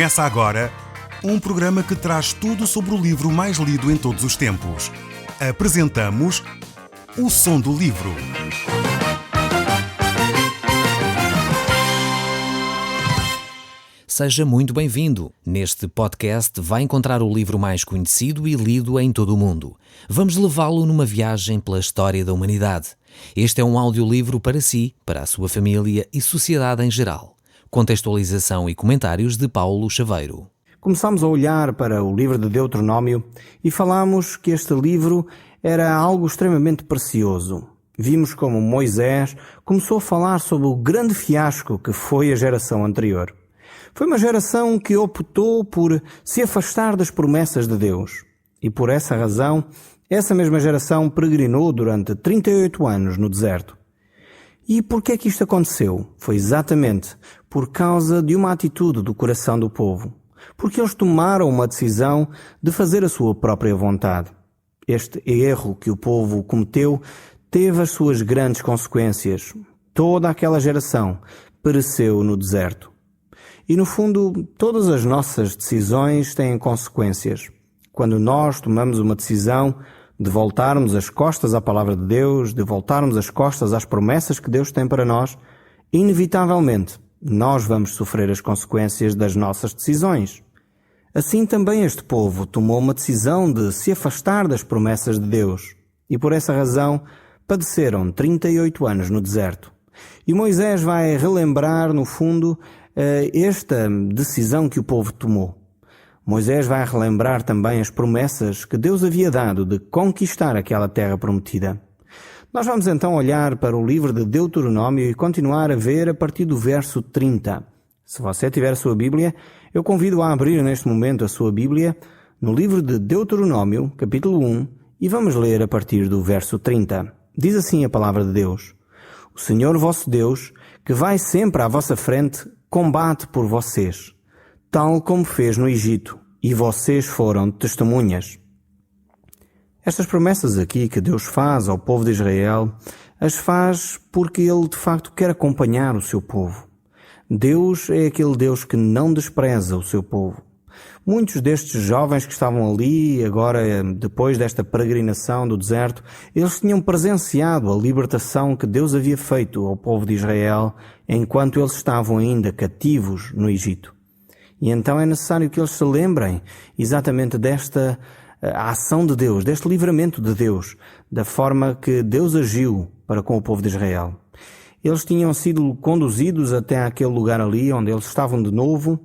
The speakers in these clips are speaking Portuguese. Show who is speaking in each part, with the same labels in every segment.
Speaker 1: Começa agora um programa que traz tudo sobre o livro mais lido em todos os tempos. Apresentamos O Som do Livro.
Speaker 2: Seja muito bem-vindo. Neste podcast vai encontrar o livro mais conhecido e lido em todo o mundo. Vamos levá-lo numa viagem pela história da humanidade. Este é um audiolivro para si, para a sua família e sociedade em geral. Contextualização e comentários de Paulo Chaveiro.
Speaker 3: Começámos a olhar para o livro de Deuteronômio e falámos que este livro era algo extremamente precioso. Vimos como Moisés começou a falar sobre o grande fiasco que foi a geração anterior. Foi uma geração que optou por se afastar das promessas de Deus. E por essa razão, essa mesma geração peregrinou durante 38 anos no deserto. E por que é que isto aconteceu? Foi exatamente por causa de uma atitude do coração do povo. Porque eles tomaram uma decisão de fazer a sua própria vontade. Este erro que o povo cometeu teve as suas grandes consequências. Toda aquela geração pereceu no deserto. E no fundo, todas as nossas decisões têm consequências. Quando nós tomamos uma decisão de voltarmos as costas à palavra de Deus, de voltarmos as costas às promessas que Deus tem para nós, inevitavelmente nós vamos sofrer as consequências das nossas decisões. Assim também este povo tomou uma decisão de se afastar das promessas de Deus e por essa razão padeceram 38 anos no deserto. E Moisés vai relembrar, no fundo, esta decisão que o povo tomou. Moisés vai relembrar também as promessas que Deus havia dado de conquistar aquela terra prometida. Nós vamos então olhar para o livro de Deuteronômio e continuar a ver a partir do verso 30. Se você tiver a sua Bíblia, eu convido a abrir neste momento a sua Bíblia no livro de Deuteronômio, capítulo 1, e vamos ler a partir do verso 30. Diz assim a palavra de Deus: O Senhor vosso Deus, que vai sempre à vossa frente, combate por vocês, tal como fez no Egito, e vocês foram testemunhas. Estas promessas aqui que Deus faz ao povo de Israel, as faz porque Ele de facto quer acompanhar o seu povo. Deus é aquele Deus que não despreza o seu povo. Muitos destes jovens que estavam ali, agora depois desta peregrinação do deserto, eles tinham presenciado a libertação que Deus havia feito ao povo de Israel enquanto eles estavam ainda cativos no Egito. E então é necessário que eles se lembrem exatamente desta ação de Deus, deste livramento de Deus, da forma que Deus agiu para com o povo de Israel. Eles tinham sido conduzidos até aquele lugar ali onde eles estavam de novo,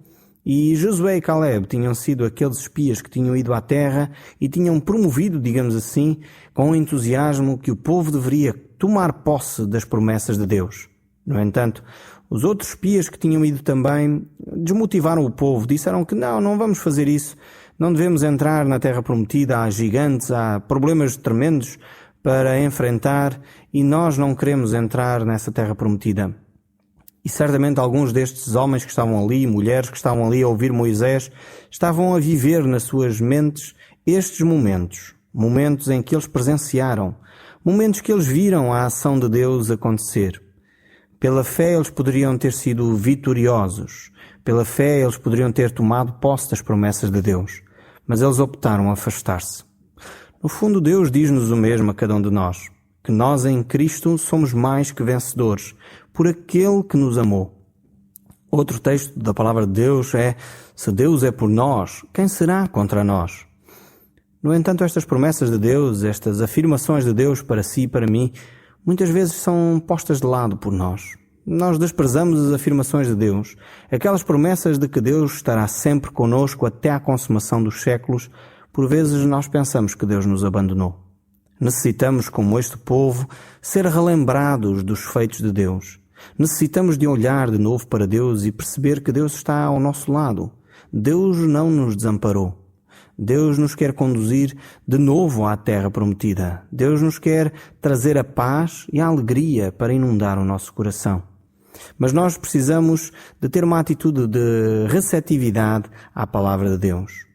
Speaker 3: e Josué e Caleb tinham sido aqueles espias que tinham ido à terra e tinham promovido, digamos assim, com entusiasmo que o povo deveria tomar posse das promessas de Deus. No entanto, os outros espias que tinham ido também desmotivaram o povo, disseram que não vamos fazer isso, não devemos entrar na terra prometida, há gigantes, há problemas tremendos para enfrentar e nós não queremos entrar nessa terra prometida. E certamente alguns destes homens que estavam ali, mulheres que estavam ali a ouvir Moisés, estavam a viver nas suas mentes estes momentos em que eles presenciaram, momentos que eles viram a ação de Deus acontecer. Pela fé eles poderiam ter sido vitoriosos, pela fé eles poderiam ter tomado posse das promessas de Deus, mas eles optaram a afastar-se. No fundo, Deus diz-nos o mesmo a cada um de nós, que nós em Cristo somos mais que vencedores, por aquele que nos amou. Outro texto da palavra de Deus é: se Deus é por nós, quem será contra nós? No entanto, estas promessas de Deus, estas afirmações de Deus para si e para mim, muitas vezes são postas de lado por nós. Nós desprezamos as afirmações de Deus, aquelas promessas de que Deus estará sempre conosco até à consumação dos séculos. Por vezes nós pensamos que Deus nos abandonou. Necessitamos, como este povo, ser relembrados dos feitos de Deus. Necessitamos de olhar de novo para Deus e perceber que Deus está ao nosso lado. Deus não nos desamparou. Deus nos quer conduzir de novo à terra prometida. Deus nos quer trazer a paz e a alegria para inundar o nosso coração. Mas nós precisamos de ter uma atitude de receptividade à palavra de Deus.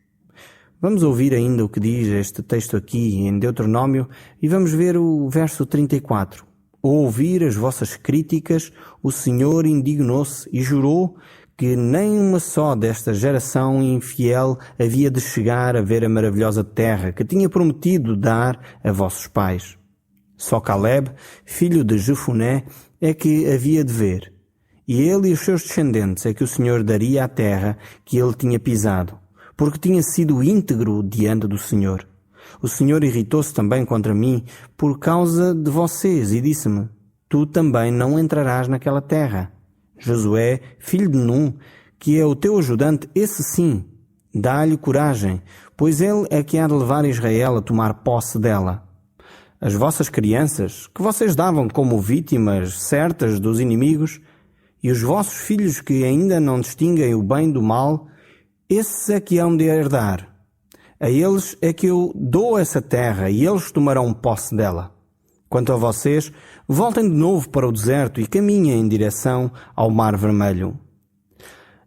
Speaker 3: Vamos ouvir ainda o que diz este texto aqui em Deuteronômio e vamos ver o verso 34. Ao ouvir as vossas críticas, o Senhor indignou-se e jurou que nem uma só desta geração infiel havia de chegar a ver a maravilhosa terra que tinha prometido dar a vossos pais. Só Caleb, filho de Jefuné, é que havia de ver. E ele e os seus descendentes é que o Senhor daria a terra que ele tinha pisado, porque tinha sido íntegro diante do Senhor. O Senhor irritou-se também contra mim por causa de vocês e disse-me: Tu também não entrarás naquela terra. Josué, filho de Num, que é o teu ajudante, esse sim, dá-lhe coragem, pois ele é que há de levar Israel a tomar posse dela. As vossas crianças, que vocês davam como vítimas certas dos inimigos, e os vossos filhos que ainda não distinguem o bem do mal, esses é que hão de herdar. A eles é que eu dou essa terra e eles tomarão posse dela. Quanto a vocês, voltem de novo para o deserto e caminhem em direção ao Mar Vermelho.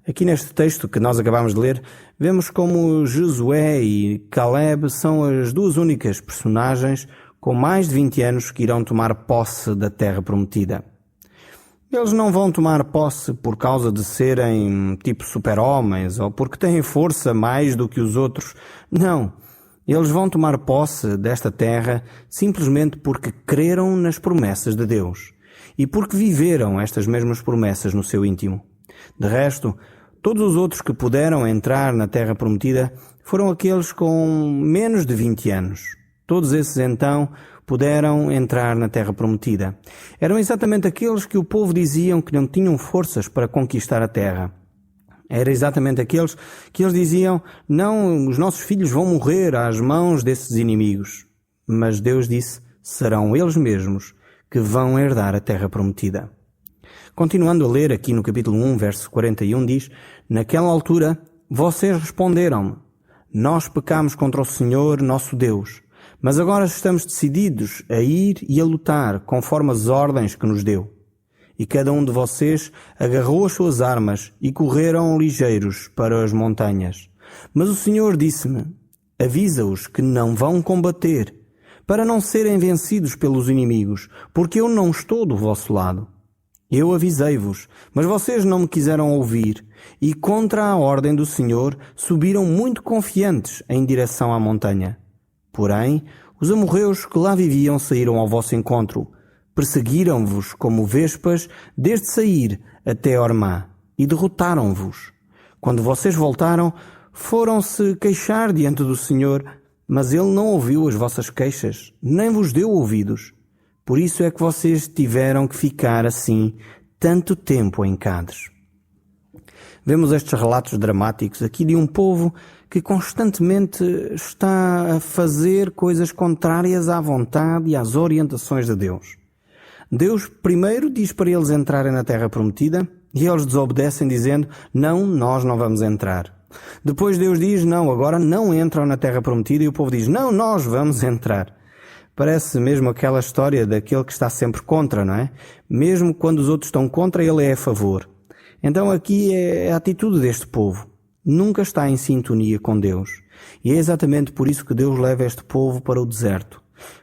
Speaker 3: Aqui neste texto que nós acabamos de ler, vemos como Josué e Caleb são as duas únicas personagens com mais de 20 anos que irão tomar posse da terra prometida. Eles não vão tomar posse por causa de serem tipo super-homens ou porque têm força mais do que os outros. Não. Eles vão tomar posse desta terra simplesmente porque creram nas promessas de Deus e porque viveram estas mesmas promessas no seu íntimo. De resto, todos os outros que puderam entrar na terra prometida foram aqueles com menos de 20 anos. Todos esses, então, puderam entrar na terra prometida. Eram exatamente aqueles que o povo diziam que não tinham forças para conquistar a terra. Era exatamente aqueles que eles diziam: não, os nossos filhos vão morrer às mãos desses inimigos. Mas Deus disse: serão eles mesmos que vão herdar a terra prometida. Continuando a ler aqui no capítulo 1, verso 41, diz: naquela altura, vocês responderam-me: nós pecamos contra o Senhor, nosso Deus. Mas agora estamos decididos a ir e a lutar conforme as ordens que nos deu. E cada um de vocês agarrou as suas armas e correram ligeiros para as montanhas. Mas o Senhor disse-me: avisa-os que não vão combater, para não serem vencidos pelos inimigos, porque eu não estou do vosso lado. Eu avisei-vos, mas vocês não me quiseram ouvir, e contra a ordem do Senhor subiram muito confiantes em direção à montanha. Porém, os amorreus que lá viviam saíram ao vosso encontro, perseguiram-vos como vespas desde sair até Ormá, e derrotaram-vos. Quando vocês voltaram, foram-se queixar diante do Senhor, mas Ele não ouviu as vossas queixas, nem vos deu ouvidos. Por isso é que vocês tiveram que ficar assim tanto tempo em Cádiz. Vemos estes relatos dramáticos aqui de um povo que constantemente está a fazer coisas contrárias à vontade e às orientações de Deus. Deus primeiro diz para eles entrarem na terra prometida e eles desobedecem dizendo: não, nós não vamos entrar. Depois Deus diz: não, agora não entram na terra prometida, e o povo diz: não, nós vamos entrar. Parece mesmo aquela história daquele que está sempre contra, não é? Mesmo quando os outros estão contra, ele é a favor. Então aqui é a atitude deste povo. Nunca está em sintonia com Deus. E é exatamente por isso que Deus leva este povo para o deserto,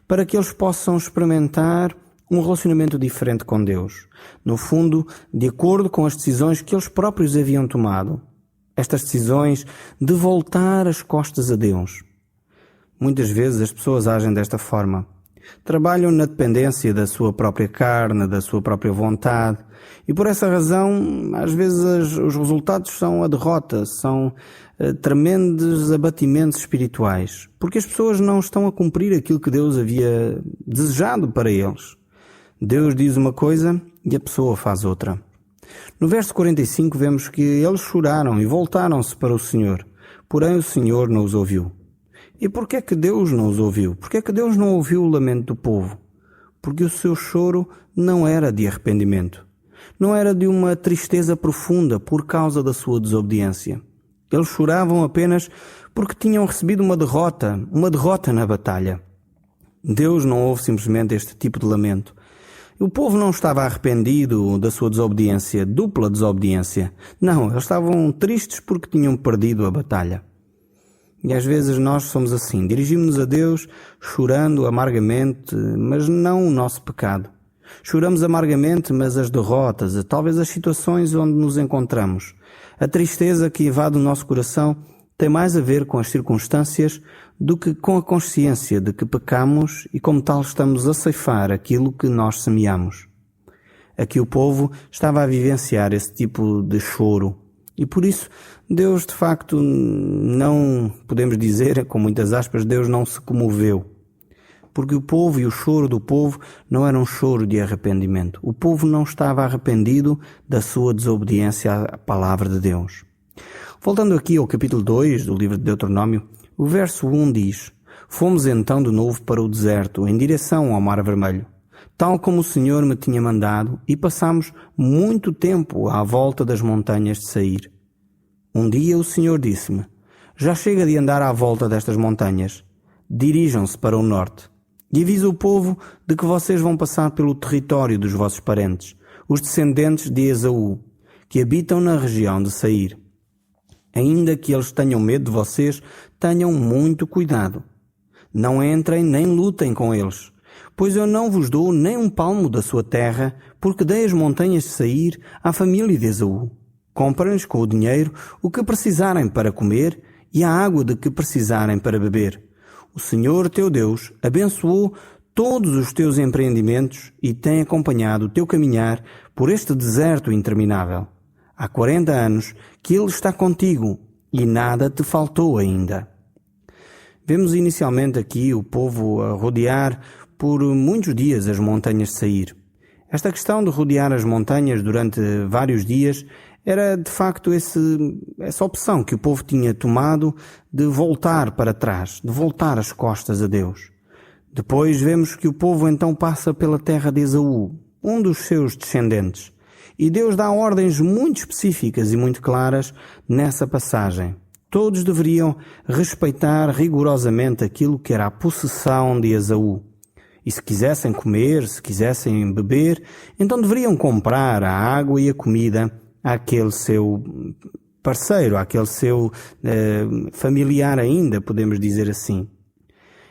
Speaker 3: para que eles possam experimentar um relacionamento diferente com Deus. No fundo, de acordo com as decisões que eles próprios haviam tomado. Estas decisões de voltar as costas a Deus. Muitas vezes as pessoas agem desta forma. Trabalham na dependência da sua própria carne, da sua própria vontade, e por essa razão, às vezes os resultados são a derrota, são tremendos abatimentos espirituais, porque as pessoas não estão a cumprir aquilo que Deus havia desejado para eles. Deus diz uma coisa e a pessoa faz outra. No verso 45 vemos que eles choraram e voltaram-se para o Senhor, porém o Senhor não os ouviu. E porquê é que Deus não os ouviu? Porquê é que Deus não ouviu o lamento do povo? Porque o seu choro não era de arrependimento. Não era de uma tristeza profunda por causa da sua desobediência. Eles choravam apenas porque tinham recebido uma derrota na batalha. Deus não ouve simplesmente este tipo de lamento. O povo não estava arrependido da sua desobediência, dupla desobediência. Não, eles estavam tristes porque tinham perdido a batalha. E às vezes nós somos assim, dirigimos-nos a Deus chorando amargamente, mas não o nosso pecado. Choramos amargamente, mas as derrotas, talvez as situações onde nos encontramos, a tristeza que invade o nosso coração tem mais a ver com as circunstâncias do que com a consciência de que pecamos e como tal estamos a ceifar aquilo que nós semeamos. Aqui o povo estava a vivenciar esse tipo de choro e por isso Deus de facto não, podemos dizer com muitas aspas, Deus não se comoveu. Porque o povo e o choro do povo não era um choro de arrependimento. O povo não estava arrependido da sua desobediência à palavra de Deus. Voltando aqui ao capítulo 2 do livro de Deuteronômio, o verso 1 diz: Fomos então de novo para o deserto, em direção ao Mar Vermelho, tal como o Senhor me tinha mandado, e passamos muito tempo à volta das montanhas de Seir. Um dia o Senhor disse-me: Já chega de andar à volta destas montanhas. Dirijam-se para o norte. E avisa o povo de que vocês vão passar pelo território dos vossos parentes, os descendentes de Esaú, que habitam na região de Seir. Ainda que eles tenham medo de vocês, tenham muito cuidado. Não entrem nem lutem com eles, pois eu não vos dou nem um palmo da sua terra, porque dei as montanhas de Seir à família de Esaú. Comprem-lhes com o dinheiro o que precisarem para comer e a água de que precisarem para beber. O Senhor teu Deus abençoou todos os teus empreendimentos e tem acompanhado o teu caminhar por este deserto interminável. Há 40 anos que Ele está contigo e nada te faltou ainda. Vemos inicialmente aqui o povo a rodear por muitos dias as montanhas de Seir. Esta questão de rodear as montanhas durante vários dias era de facto essa opção que o povo tinha tomado de voltar para trás, de voltar as costas a Deus. Depois vemos que o povo então passa pela terra de Esaú, um dos seus descendentes. E Deus dá ordens muito específicas e muito claras nessa passagem. Todos deveriam respeitar rigorosamente aquilo que era a possessão de Esaú. E se quisessem comer, se quisessem beber, então deveriam comprar a água e a comida àquele seu parceiro, àquele seu familiar ainda, podemos dizer assim.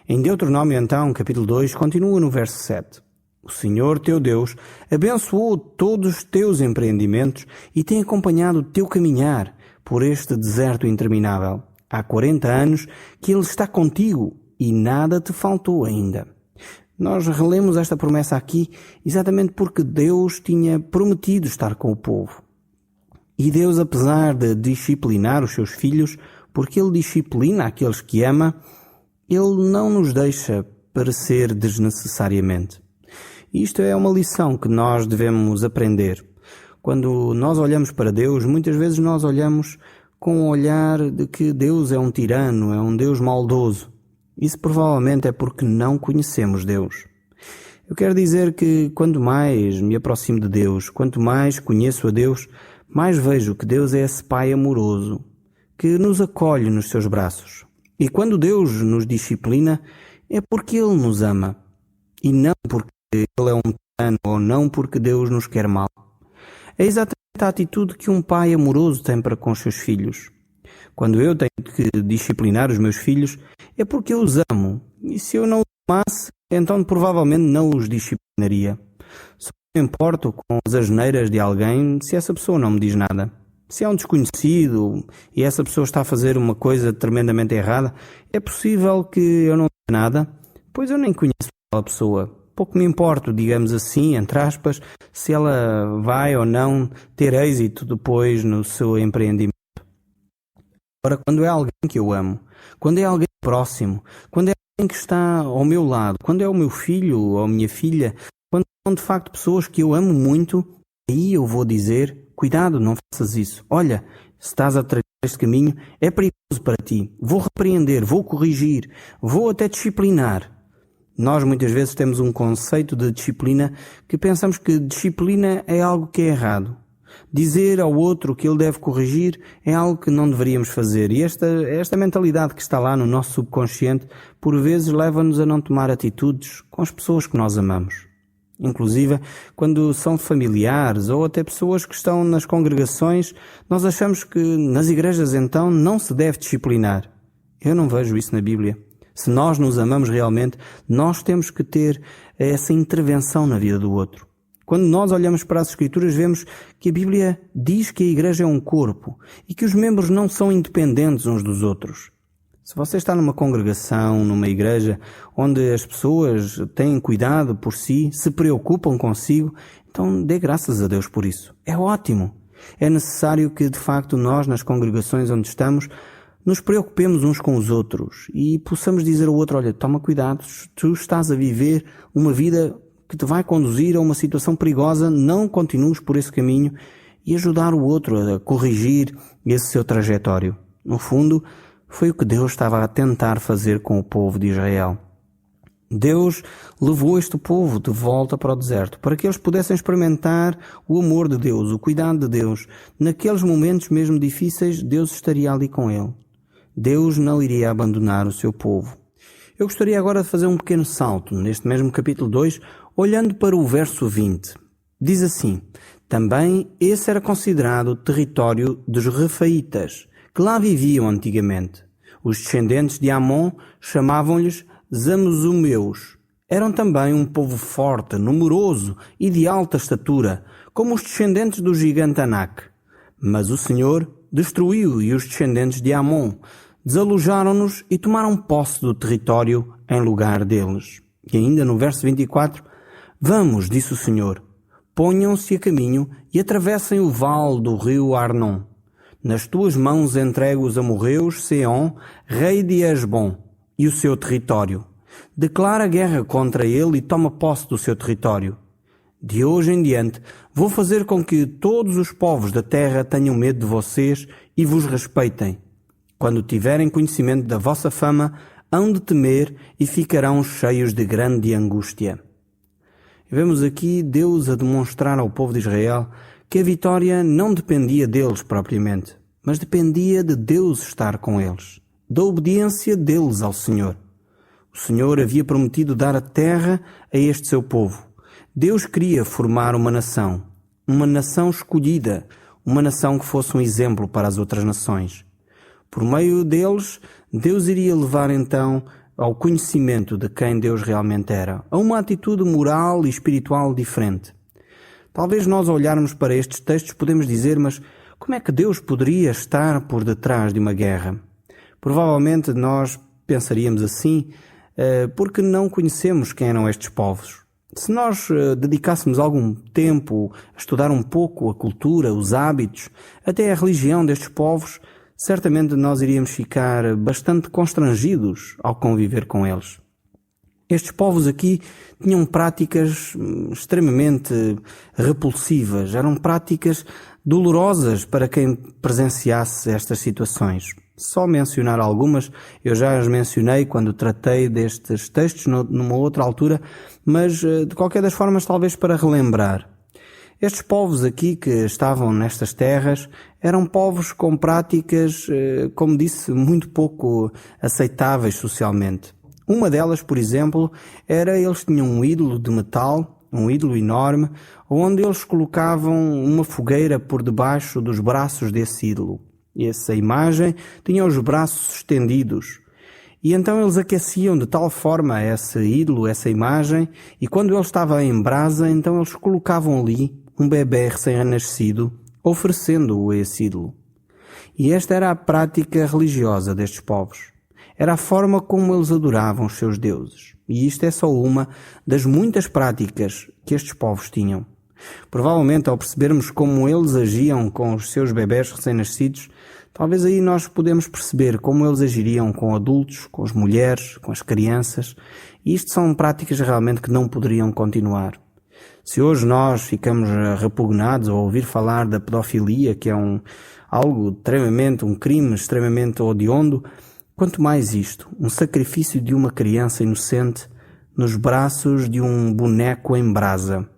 Speaker 3: Em Deuteronômio, então, capítulo 2, continua no verso 7. O Senhor teu Deus abençoou todos os teus empreendimentos e tem acompanhado o teu caminhar por este deserto interminável. Há 40 anos que Ele está contigo e nada te faltou ainda. Nós relemos esta promessa aqui exatamente porque Deus tinha prometido estar com o povo. E Deus, apesar de disciplinar os seus filhos, porque Ele disciplina aqueles que ama, Ele não nos deixa perecer desnecessariamente. Isto é uma lição que nós devemos aprender. Quando nós olhamos para Deus, muitas vezes nós olhamos com o olhar de que Deus é um tirano, é um Deus maldoso. Isso provavelmente é porque não conhecemos Deus. Eu quero dizer que quanto mais me aproximo de Deus, quanto mais conheço a Deus, mais vejo que Deus é esse Pai amoroso, que nos acolhe nos seus braços. E quando Deus nos disciplina, é porque Ele nos ama, e não porque Ele é um tirano, ou não porque Deus nos quer mal. É exatamente a atitude que um pai amoroso tem para com os seus filhos. Quando eu tenho que disciplinar os meus filhos, é porque eu os amo, e se eu não os amasse, então provavelmente não os disciplinaria. Só me importo com as asneiras de alguém se essa pessoa não me diz nada. Se é um desconhecido e essa pessoa está a fazer uma coisa tremendamente errada, é possível que eu não diga nada, pois eu nem conheço aquela pessoa. Pouco me importo, digamos assim, entre aspas, se ela vai ou não ter êxito depois no seu empreendimento. Agora, quando é alguém que eu amo, quando é alguém próximo, quando é alguém que está ao meu lado, quando é o meu filho ou a minha filha, quando são de facto pessoas que eu amo muito, aí eu vou dizer: cuidado, não faças isso. Olha, se estás a trilhar este caminho, é perigoso para ti. Vou repreender, vou corrigir, vou até disciplinar. Nós muitas vezes temos um conceito de disciplina que pensamos que disciplina é algo que é errado. Dizer ao outro que ele deve corrigir é algo que não deveríamos fazer. E esta mentalidade que está lá no nosso subconsciente, por vezes leva-nos a não tomar atitudes com as pessoas que nós amamos. Inclusive, quando são familiares ou até pessoas que estão nas congregações, nós achamos que nas igrejas então não se deve disciplinar. Eu não vejo isso na Bíblia. Se nós nos amamos realmente, nós temos que ter essa intervenção na vida do outro. Quando nós olhamos para as Escrituras, vemos que a Bíblia diz que a igreja é um corpo e que os membros não são independentes uns dos outros. Se você está numa congregação, numa igreja, onde as pessoas têm cuidado por si, se preocupam consigo, então dê graças a Deus por isso. É ótimo. É necessário que, de facto, nós, nas congregações onde estamos, nos preocupemos uns com os outros e possamos dizer ao outro, olha, toma cuidado, tu estás a viver uma vida que te vai conduzir a uma situação perigosa, não continues por esse caminho, e ajudar o outro a corrigir esse seu trajetório. No fundo, foi o que Deus estava a tentar fazer com o povo de Israel. Deus levou este povo de volta para o deserto, para que eles pudessem experimentar o amor de Deus, o cuidado de Deus. Naqueles momentos mesmo difíceis, Deus estaria ali com ele. Deus não iria abandonar o seu povo. Eu gostaria agora de fazer um pequeno salto, neste mesmo capítulo 2, olhando para o verso 20. Diz assim: também esse era considerado território dos Refaítas, que lá viviam antigamente. Os descendentes de Amon chamavam-lhes Zamzumeus. Eram também um povo forte, numeroso e de alta estatura, como os descendentes do gigante Anak. Mas o Senhor destruiu e os descendentes de Amon desalojaram-nos e tomaram posse do território em lugar deles. E ainda no verso 24, vamos, disse o Senhor, ponham-se a caminho e atravessem o vale do rio Arnon. Nas tuas mãos entrego os amorreus, Seom, rei de Hesbom, e o seu território. Declara guerra contra ele e toma posse do seu território. De hoje em diante, vou fazer com que todos os povos da terra tenham medo de vocês e vos respeitem. Quando tiverem conhecimento da vossa fama, hão de temer e ficarão cheios de grande angústia. Vemos aqui Deus a demonstrar ao povo de Israel que a vitória não dependia deles propriamente, mas dependia de Deus estar com eles, da obediência deles ao Senhor. O Senhor havia prometido dar a terra a este seu povo. Deus queria formar uma nação escolhida, uma nação que fosse um exemplo para as outras nações. Por meio deles, Deus iria levar então ao conhecimento de quem Deus realmente era, a uma atitude moral e espiritual diferente. Talvez nós ao olharmos para estes textos podemos dizer, mas como é que Deus poderia estar por detrás de uma guerra? Provavelmente nós pensaríamos assim, porque não conhecemos quem eram estes povos. Se nós dedicássemos algum tempo a estudar um pouco a cultura, os hábitos, até a religião destes povos, certamente nós iríamos ficar bastante constrangidos ao conviver com eles. Estes povos aqui tinham práticas extremamente repulsivas, eram práticas dolorosas para quem presenciasse estas situações. Só mencionar algumas, eu já as mencionei quando tratei destes textos numa outra altura, mas de qualquer das formas talvez para relembrar. Estes povos aqui que estavam nestas terras eram povos com práticas, como disse, muito pouco aceitáveis socialmente. Uma delas, por exemplo, eles tinham um ídolo de metal, um ídolo enorme, onde eles colocavam uma fogueira por debaixo dos braços desse ídolo. Essa imagem tinha os braços estendidos. E então eles aqueciam de tal forma esse ídolo, essa imagem, e quando ele estava em brasa, então eles colocavam ali um bebê recém-nascido, oferecendo-o a esse ídolo. E esta era a prática religiosa destes povos. Era a forma como eles adoravam os seus deuses. E isto é só uma das muitas práticas que estes povos tinham. Provavelmente, ao percebermos como eles agiam com os seus bebés recém-nascidos, talvez aí nós podemos perceber como eles agiriam com adultos, com as mulheres, com as crianças. E isto são práticas realmente que não poderiam continuar. Se hoje nós ficamos repugnados ao ouvir falar da pedofilia, que é um crime extremamente hediondo, quanto mais isto, um sacrifício de uma criança inocente nos braços de um boneco em brasa.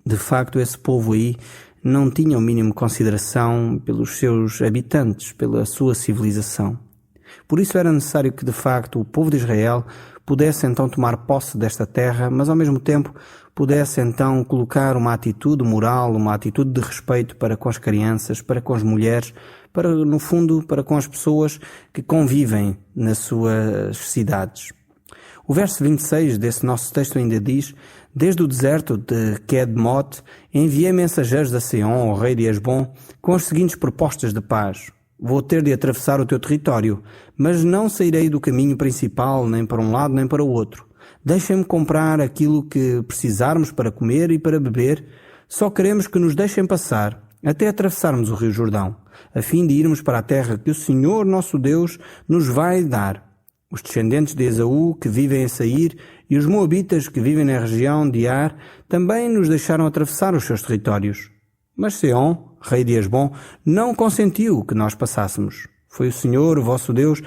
Speaker 3: De facto, esse povo aí não tinha o mínimo consideração pelos seus habitantes, pela sua civilização. Por isso era necessário que, de facto, o povo de Israel pudesse então tomar posse desta terra, mas ao mesmo tempo pudesse então colocar uma atitude moral, uma atitude de respeito para com as crianças, para com as mulheres, no fundo, para com as pessoas que convivem nas suas cidades. O verso 26 desse nosso texto ainda diz: desde o deserto de Quedmote enviei mensageiros a Seom, o rei de Hesbom, com as seguintes propostas de paz: vou ter de atravessar o teu território, mas não sairei do caminho principal, nem para um lado nem para o outro. Deixem-me comprar aquilo que precisarmos para comer e para beber. Só queremos que nos deixem passar até atravessarmos o rio Jordão, a fim de irmos para a terra que o Senhor nosso Deus nos vai dar. Os descendentes de Esaú, que vivem em Seir, e os moabitas, que vivem na região de Ar, também nos deixaram atravessar os seus territórios. Mas Seom, rei de Hesbom, não consentiu que nós passássemos. Foi o Senhor, o vosso Deus,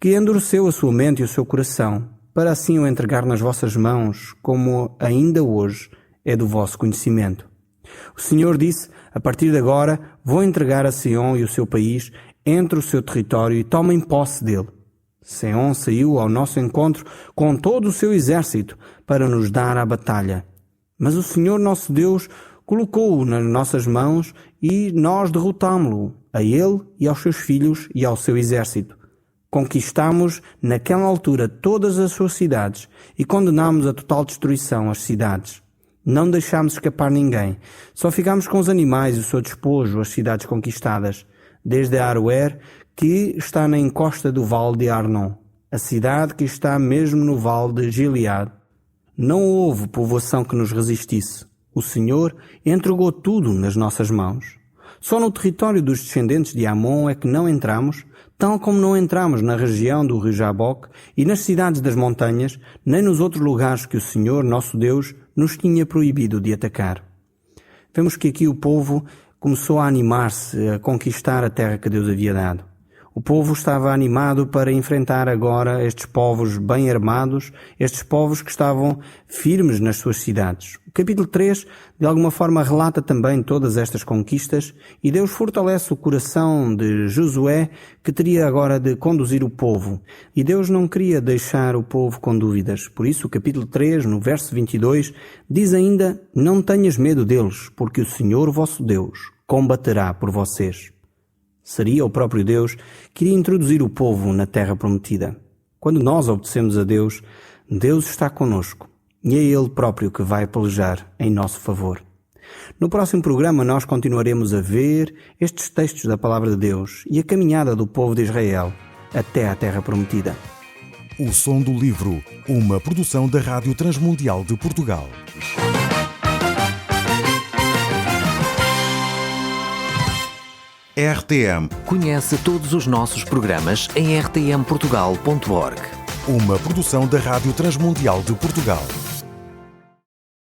Speaker 3: que endureceu a sua mente e o seu coração, para assim o entregar nas vossas mãos, como ainda hoje é do vosso conhecimento. O Senhor disse: a partir de agora vou entregar a Seom e o seu país entre o seu território e tomem posse dele. Seom saiu ao nosso encontro com todo o seu exército para nos dar a batalha. Mas o Senhor nosso Deus colocou-o nas nossas mãos e nós derrotámo-lo, a ele e aos seus filhos e ao seu exército. Conquistámos naquela altura todas as suas cidades e condenámos a total destruição às cidades. Não deixámos escapar ninguém, só ficámos com os animais e o seu despojo, as cidades conquistadas, desde Aroer, que está na encosta do vale de Arnon, a cidade que está mesmo no vale de Gileade. Não houve povoação que nos resistisse. O Senhor entregou tudo nas nossas mãos. Só no território dos descendentes de Amon é que não entramos, tal como não entramos na região do rio Jaboque e nas cidades das montanhas, nem nos outros lugares que o Senhor, nosso Deus, nos tinha proibido de atacar. Vemos que aqui o povo começou a animar-se a conquistar a terra que Deus havia dado. O povo estava animado para enfrentar agora estes povos bem armados, estes povos que estavam firmes nas suas cidades. O capítulo 3, de alguma forma, relata também todas estas conquistas e Deus fortalece o coração de Josué, que teria agora de conduzir o povo. E Deus não queria deixar o povo com dúvidas. Por isso, o capítulo 3, no verso 22, diz ainda: não tenhas medo deles, porque o Senhor vosso Deus combaterá por vocês. Seria o próprio Deus que iria introduzir o povo na terra prometida. Quando nós obedecemos a Deus, Deus está conosco e é Ele próprio que vai pelejar em nosso favor. No próximo programa nós continuaremos a ver estes textos da Palavra de Deus e a caminhada do povo de Israel até à terra prometida.
Speaker 1: O Som do Livro, uma produção da Rádio Transmundial de Portugal. RTM.
Speaker 2: Conhece todos os nossos programas em rtmportugal.org.
Speaker 1: Uma produção da Rádio Transmundial de Portugal.